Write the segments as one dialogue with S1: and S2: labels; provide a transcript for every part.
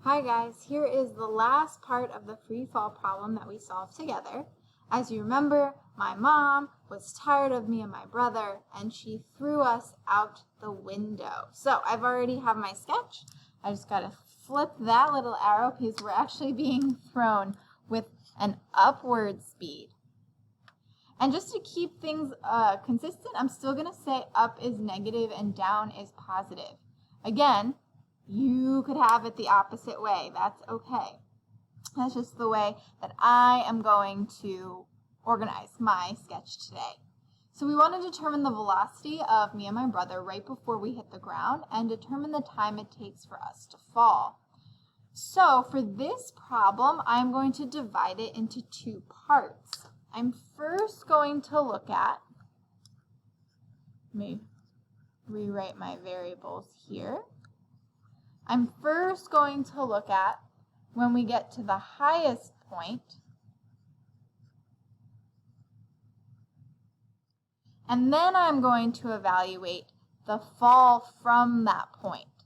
S1: Hi guys, here is the last part of the free fall problem that we solved together. As you remember, my mom was tired of me and my brother and she threw us out the window. So I've already have my sketch. I just got to flip that little arrow because we're actually being thrown with an upward speed. And just to keep things consistent, I'm still going to say up is negative and down is positive. Again, you could have it the opposite way. That's okay. That's just the way that I am going to organize my sketch today. So we want to determine the velocity of me and my brother right before we hit the ground and determine the time it takes for us to fall. So for this problem, I'm going to divide it into two parts. I'm first going to look at, let me rewrite my variables here. I'm first going to look at when we get to the highest point, and then I'm going to evaluate the fall from that point.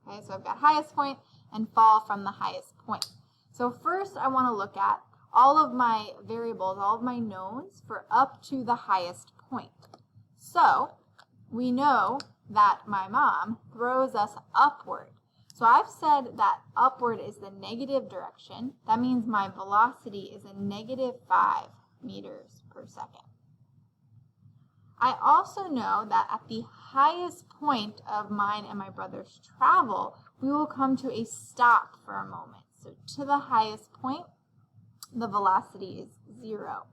S1: Okay, so I've got highest point and fall from the highest point. So first I want to look at all of my variables, all of my knowns for up to the highest point. So we know that my mom throws us upward. So I've said that upward is the negative direction. That means my velocity is a -5 meters per second. I also know that at the highest point of mine and my brother's travel, we will come to a stop for a moment. So to the highest point, the velocity is 0.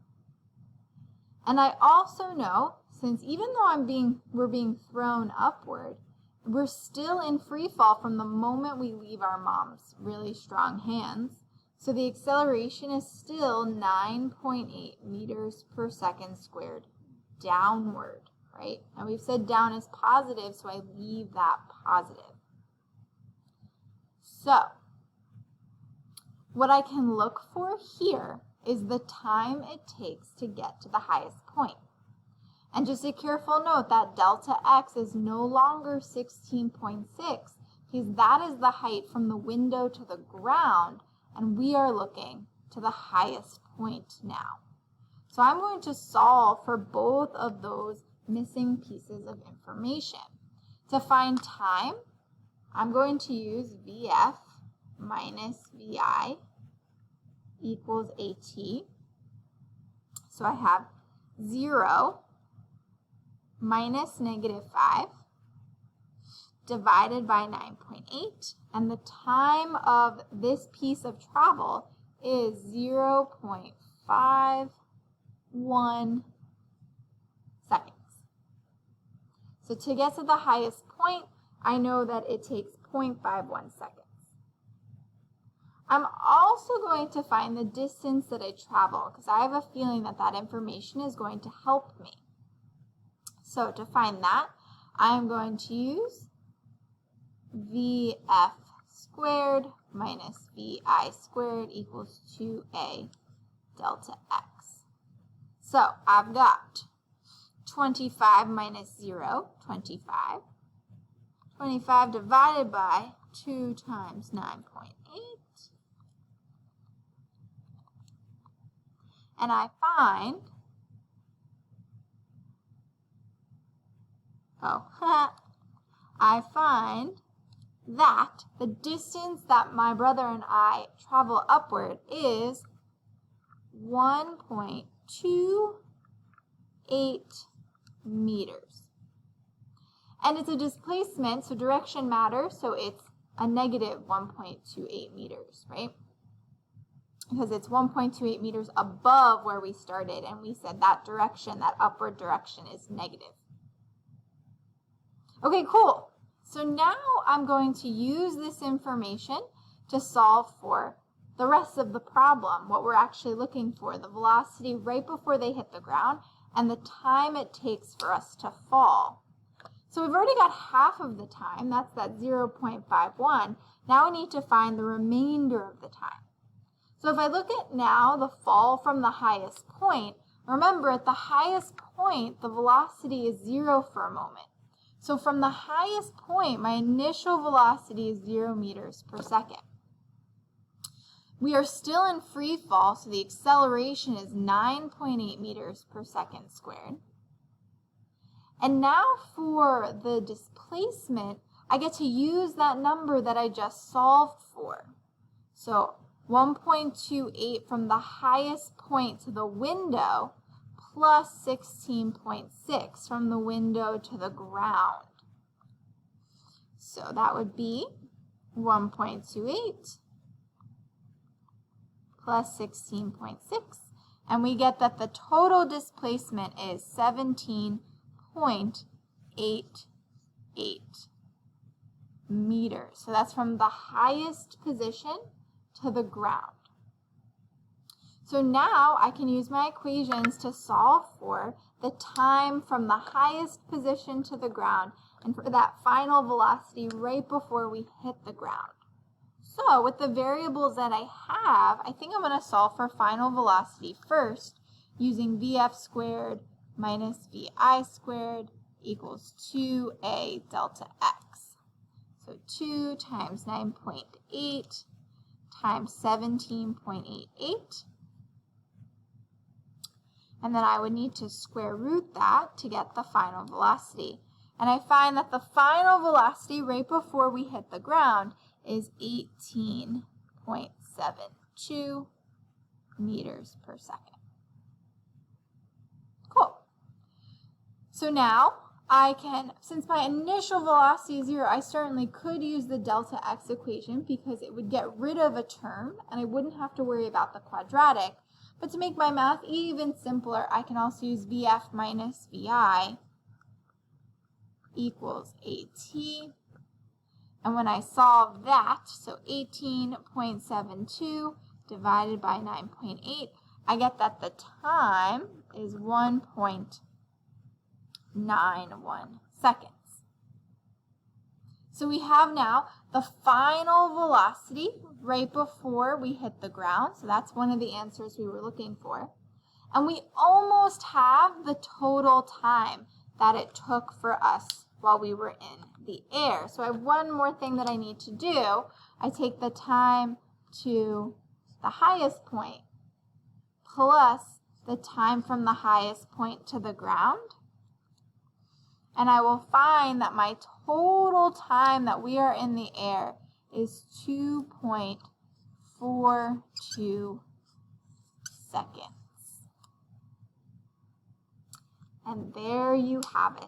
S1: And I also know, since even though we're being thrown upward, we're still in free fall from the moment we leave our mom's really strong hands. So the acceleration is still 9.8 meters per second squared downward, right? And we've said down is positive, so I leave that positive. So what I can look for here is the time it takes to get to the highest point. And just a careful note that delta x is no longer 16.6 because that is the height from the window to the ground, and we are looking to the highest point now. So I'm going to solve for both of those missing pieces of information. To find time, I'm going to use VF minus VI equals AT. So I have 0 minus -5 divided by 9.8, and the time of this piece of travel is 0.51 seconds. So to get to the highest point, I know that it takes 0.51 seconds. I'm also going to find the distance that I travel because I have a feeling that that information is going to help me. So to find that, I'm going to use VF squared minus VI squared equals 2A delta X. So I've got 25 minus 0, 25. 25 divided by 2 times 9.8. And I find, I find that the distance that my brother and I travel upward is 1.28 meters. And it's a displacement, so direction matters, so it's a negative 1.28 meters, right? Because it's 1.28 meters above where we started, and we said that direction, that upward direction, is negative. Okay, cool. So now I'm going to use this information to solve for the rest of the problem, what we're actually looking for, the velocity right before they hit the ground, and the time it takes for us to fall. So we've already got half of the time, that's that 0.51. Now we need to find the remainder of the time. So if I look at now the fall from the highest point, Remember, at the highest point, the velocity is 0 for a moment. So from the highest point, my initial velocity is 0 meters per second. We are still in free fall, so the acceleration is 9.8 meters per second squared. And now for the displacement, I get to use that number that I just solved for. So 1.28 from the highest point to the window plus 16.6 from the window to the ground. So that would be 1.28 plus 16.6. And we get that the total displacement is 17.88 meters. So that's from the highest position to the ground. So now I can use my equations to solve for the time from the highest position to the ground and for that final velocity right before we hit the ground. So with the variables that I have, I think I'm going to solve for final velocity first using VF squared minus VI squared equals 2a delta x. So 2 times 9.8 times 17.88. And then I would need to square root that to get the final velocity. And I find that the final velocity right before we hit the ground is 18.72 meters per second. Cool. So now I can, since my initial velocity is 0, I certainly could use the delta x equation because it would get rid of a term and I wouldn't have to worry about the quadratic. But to make my math even simpler, I can also use VF minus VI equals AT. And when I solve that, so 18.72 divided by 9.8, I get that the time is 1.91 seconds. So we have now the final velocity right before we hit the ground. So that's one of the answers we were looking for. And we almost have the total time that it took for us while we were in the air. So I have one more thing that I need to do. I take the time to the highest point plus the time from the highest point to the ground. And I will find that my total time that we are in the air is 2.42 seconds. And there you have it.